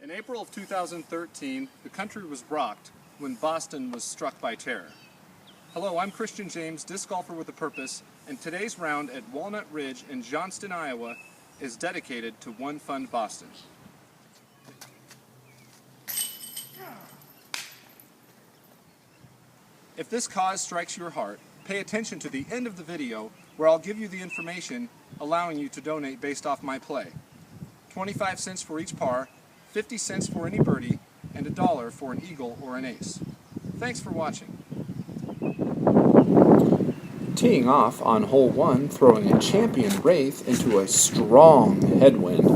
In April of 2013, the country was rocked when Boston was struck by terror. Hello, I'm Christian James, disc golfer with a purpose, and today's round at Walnut Ridge in Johnston, Iowa is dedicated to One Fund Boston. If this cause strikes your heart, pay attention to the end of the video where I'll give you the information allowing you to donate based off my play. 25 cents for each par, 50 cents for any birdie, and $1 for an eagle or an ace. Thanks for watching. Teeing off on hole 1, throwing a champion wraith into a strong headwind.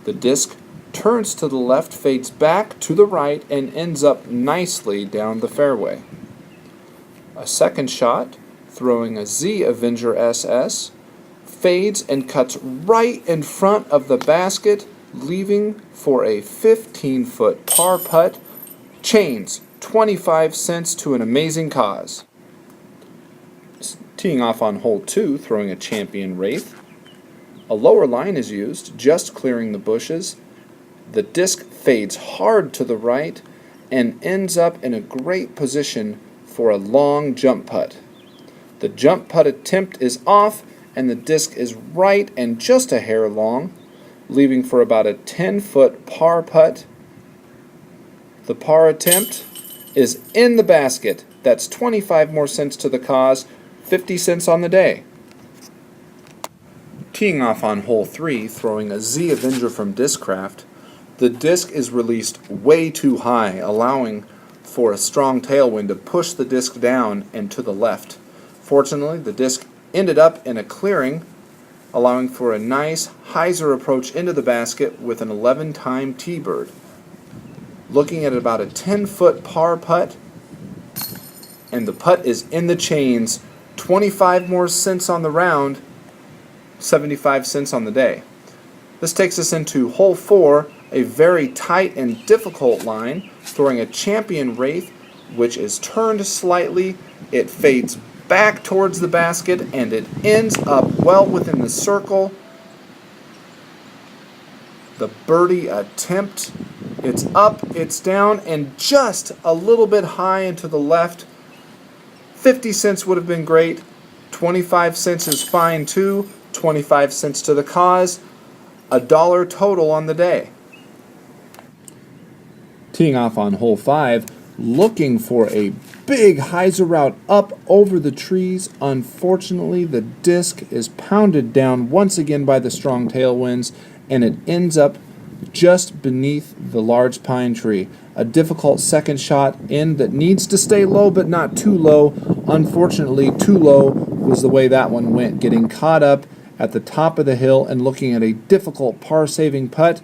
The disc turns to the left, fades back to the right, and ends up nicely down the fairway. A second shot, throwing a Z Avenger SS, fades and cuts right in front of the basket, leaving for a 15-foot par putt, chains 25 cents to an amazing cause. Teeing off on hole 2, throwing a champion wraith. A lower line is used, just clearing the bushes. The disc fades hard to the right and ends up in a great position for a long jump putt. The jump putt attempt is off and the disc is right and just a hair long, leaving for about a 10-foot par putt. The par attempt is in the basket. That's 25 more cents to the cause, 50 cents on the day. Teeing off on hole 3, throwing a Z Avenger from Discraft, the disc is released way too high, allowing for a strong tailwind to push the disc down and to the left. Fortunately, the disc ended up in a clearing, allowing for a nice hyzer approach into the basket with an 11-time T-bird. Looking at about a 10-foot par putt, and the putt is in the chains, 25 more cents on the round, 75 cents on the day. This takes us into hole 4, a very tight and difficult line, throwing a champion wraith, which is turned slightly. It fades back towards the basket, and it ends up well within the circle. The birdie attempt, it's up, it's down, and just a little bit high and to the left. 50 cents would have been great. 25 cents is fine too. 25 cents to the cause. $1 total on the day. Teeing off on hole 5, looking for a big hyzer route up over the trees. Unfortunately, the disc is pounded down once again by the strong tailwinds, and it ends up just beneath the large pine tree. A difficult second shot in that needs to stay low but not too low. Unfortunately, too low was the way that one went, getting caught up at the top of the hill and looking at a difficult par-saving putt.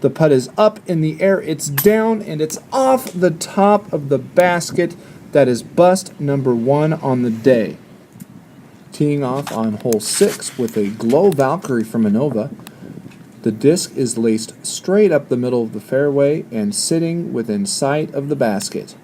The putt is up in the air, it's down, and it's off the top of the basket. That is bust number 1 on the day. Teeing off on hole 6 with a Glow Valkyrie from Innova. The disc is laced straight up the middle of the fairway and sitting within sight of the basket.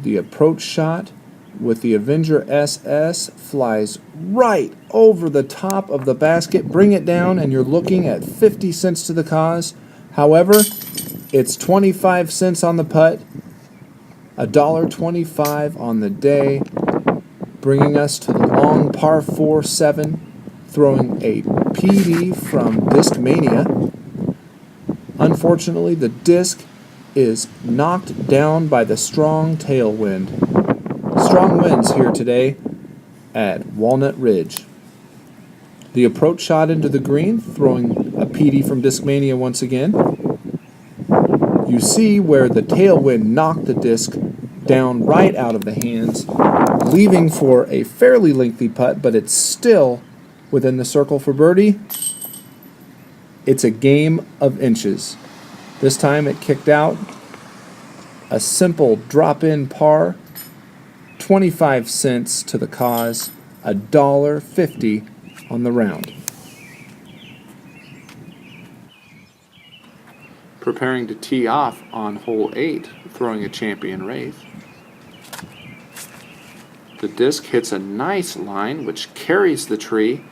The approach shot with the Avenger SS flies right over the top of the basket. Bring it down and you're looking at 50 cents to the cause. However, it's 25 cents on the putt, $1.25 on the day, bringing us to the long par 4-7, throwing a PD from Discmania. Unfortunately, the disc is knocked down by the strong tailwind. Strong winds here today at Walnut Ridge. The approach shot into the green, throwing a PD from Discmania once again. You see where the tailwind knocked the disc down right out of the hands, leaving for a fairly lengthy putt, but it's still within the circle for birdie. It's a game of inches. This time it kicked out. A simple drop-in par, 25 cents to the cause, $1.50 on the round. Preparing to tee off on hole 8, throwing a champion wraith. The disc hits a nice line which carries the tree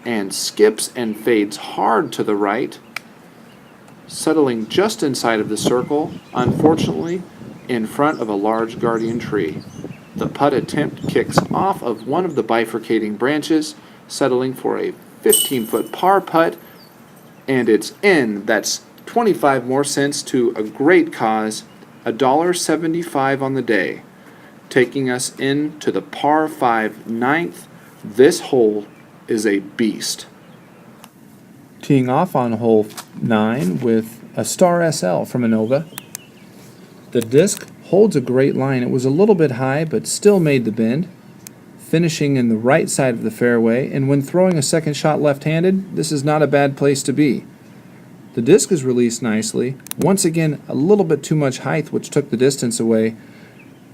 and skips and fades hard to the right. settling just inside of the circle, unfortunately in front of a large guardian tree. The putt attempt kicks off of one of the bifurcating branches, settling for a 15-foot par putt, and it's in. That's 25 more cents to a great cause, $1.75 on the day, taking us into the par 5 ninth. This hole is a beast. Teeing off on hole 9 with a Star SL from Innova. The disc holds a great line. It was a little bit high, but still made the bend, finishing in the right side of the fairway, and when throwing a second shot left-handed, this is not a bad place to be. The disc is released nicely. Once again, a little bit too much height, which took the distance away.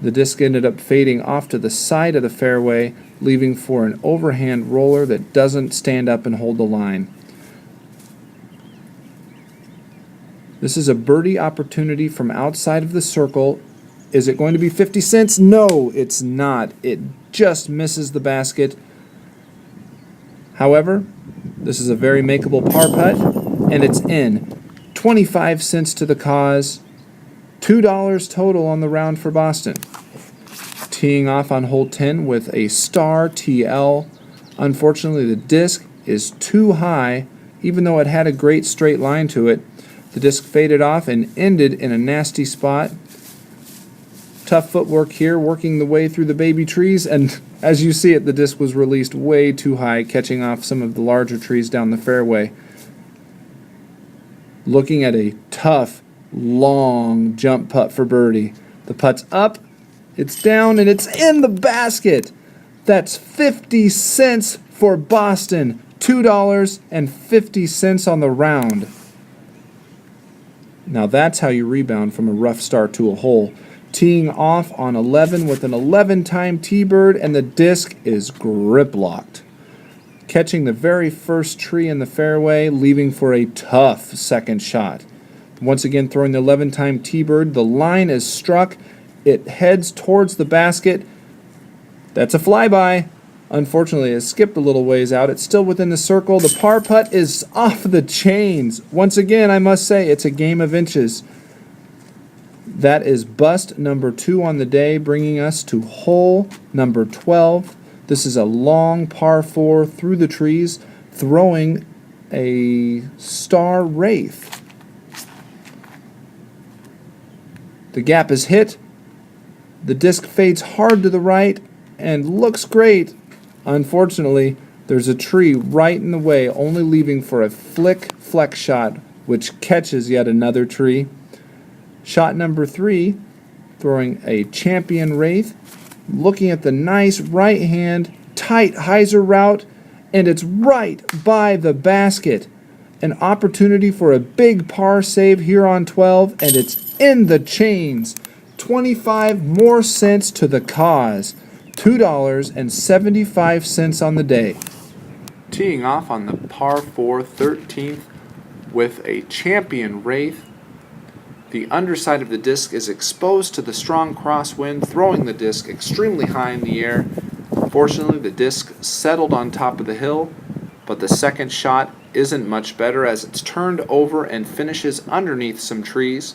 The disc ended up fading off to the side of the fairway, leaving for an overhand roller that doesn't stand up and hold the line. This is a birdie opportunity from outside of the circle. Is it going to be 50 cents? No, it's not. It just misses the basket. However, this is a very makeable par putt, and it's in. 25 cents to the cause. $2 total on the round for Boston. Teeing off on hole 10 with a Star TL. Unfortunately, the disc is too high, even though it had a great straight line to it. The disc faded off and ended in a nasty spot. Tough footwork here, working the way through the baby trees, and as you see it, the disc was released way too high, catching off some of the larger trees down the fairway. Looking at a tough, long jump putt for birdie. The putt's up, it's down, and it's in the basket. That's 50 cents for Boston. $2.50 on the round. Now that's how you rebound from a rough start to a hole. Teeing off on 11 with an 11-time T-bird, and the disc is grip locked. Catching the very first tree in the fairway, leaving for a tough second shot. Once again throwing the 11-time T-bird, the line is struck. It heads towards the basket. That's a flyby. Unfortunately, it skipped a little ways out. It's still within the circle. The par putt is off the chains. Once again, I must say, it's a game of inches. That is bust number 2 on the day, bringing us to hole number 12. This is a long par 4 through the trees, throwing a Star Wraith. The gap is hit. The disc fades hard to the right and looks great. Unfortunately, there's a tree right in the way, only leaving for a flex shot, which catches yet another tree. Shot number 3, throwing a Champion Wraith, looking at the nice right hand, tight hyzer route, and it's right by the basket. An opportunity for a big par save here on 12, and it's in the chains. 25 more cents to the cause. $2.75 on the day. Teeing off on the par 4 13th with a Champion Wraith. The underside of the disc is exposed to the strong crosswind, throwing the disc extremely high in the air. Fortunately, the disc settled on top of the hill, but the second shot isn't much better as it's turned over and finishes underneath some trees.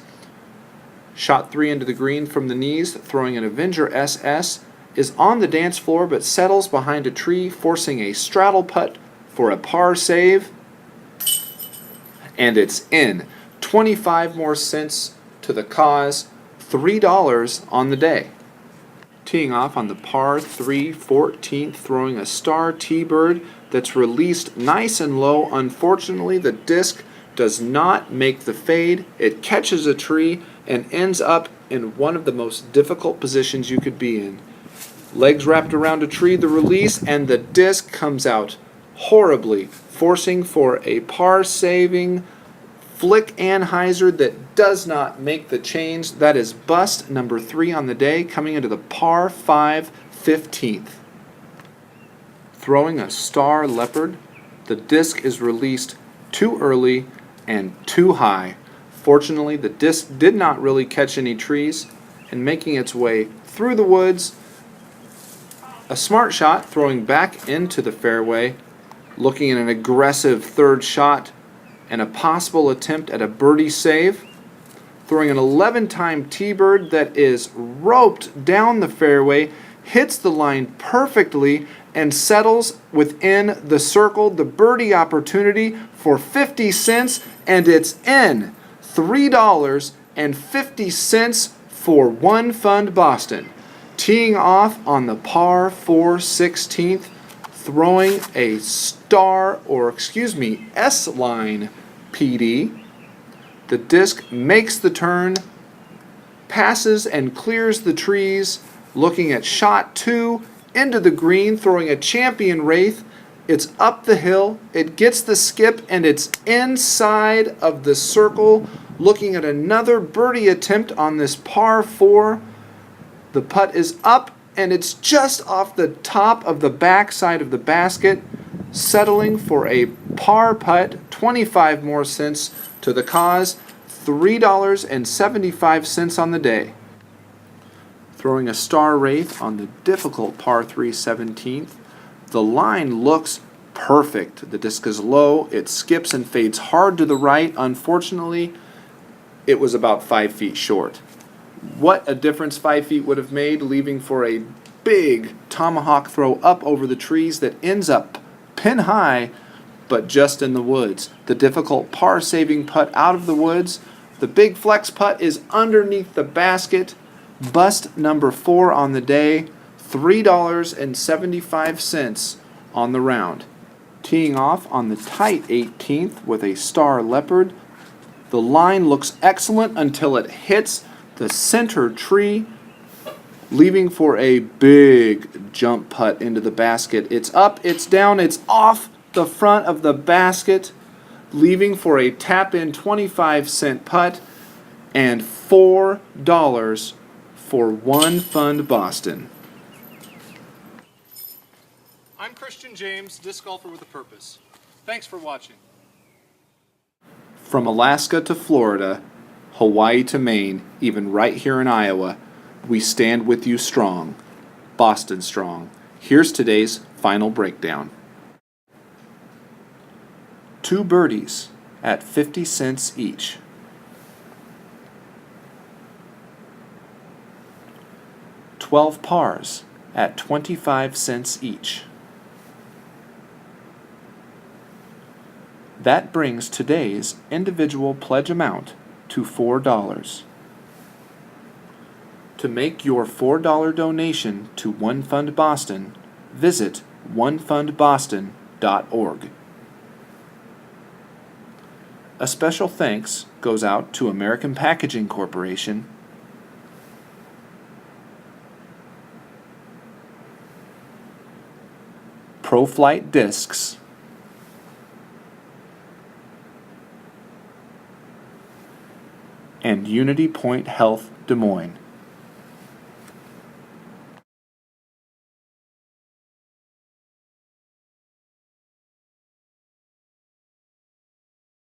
Shot 3 into the green from the knees, throwing an Avenger SS, is on the dance floor but settles behind a tree, forcing a straddle putt for a par save. And it's in. 25 more cents to the cause, $3 on the day. Teeing off on the par 3 14th, throwing a Star T-bird that's released nice and low. Unfortunately, the disc does not make the fade. It catches a tree and ends up in one of the most difficult positions you could be in. Legs wrapped around a tree, the release, and the disc comes out horribly, forcing for a par-saving flick anhyzer that does not make the change. That is bust number 3 on the day, coming into the par 5 15th. Throwing a Star Leopard, the disc is released too early and too high. Fortunately, the disc did not really catch any trees, and making its way through the woods, a smart shot throwing back into the fairway, looking at an aggressive third shot, and a possible attempt at a birdie save. Throwing an 11-time T-bird that is roped down the fairway, hits the line perfectly, and settles within the circle. The birdie opportunity for 50 cents, and it's in. $3.50 for One Fund Boston. Teeing off on the par 4 16th, throwing a S-line PD. The disc makes the turn, passes and clears the trees, looking at shot 2 into the green, throwing a champion wraith. It's up the hill, it gets the skip, and it's inside of the circle, looking at another birdie attempt on this par 4. The putt is up, and it's just off the top of the backside of the basket, settling for a par putt, 25 more cents to the cause, $3.75 on the day. Throwing a star wraith on the difficult par 3 17th. The line looks perfect. The disc is low, it skips and fades hard to the right. Unfortunately, it was about 5 feet short. What a difference 5 feet would have made, leaving for a big tomahawk throw up over the trees that ends up pin high, but just in the woods. The difficult par-saving putt out of the woods. The big flex putt is underneath the basket. Bust number 4 on the day, $3.75 on the round. Teeing off on the tight 18th with a star leopard. The line looks excellent until it hits the center tree, leaving for a big jump putt into the basket. It's up, it's down, it's off the front of the basket, leaving for a tap-in 25-cent putt and $4 for One Fund Boston. I'm Christian James, disc golfer with a purpose. Thanks for watching. From Alaska to Florida, Hawaii to Maine, even right here in Iowa, we stand with you strong. Boston strong. Here's today's final breakdown. 2 birdies at 50 cents each. 12 pars at 25 cents each. That brings today's individual pledge amount to $4. To make your $4 donation to One Fund Boston, visit onefundboston.org. A special thanks goes out to American Packaging Corporation, ProFlight Discs, and Unity Point Health Des Moines.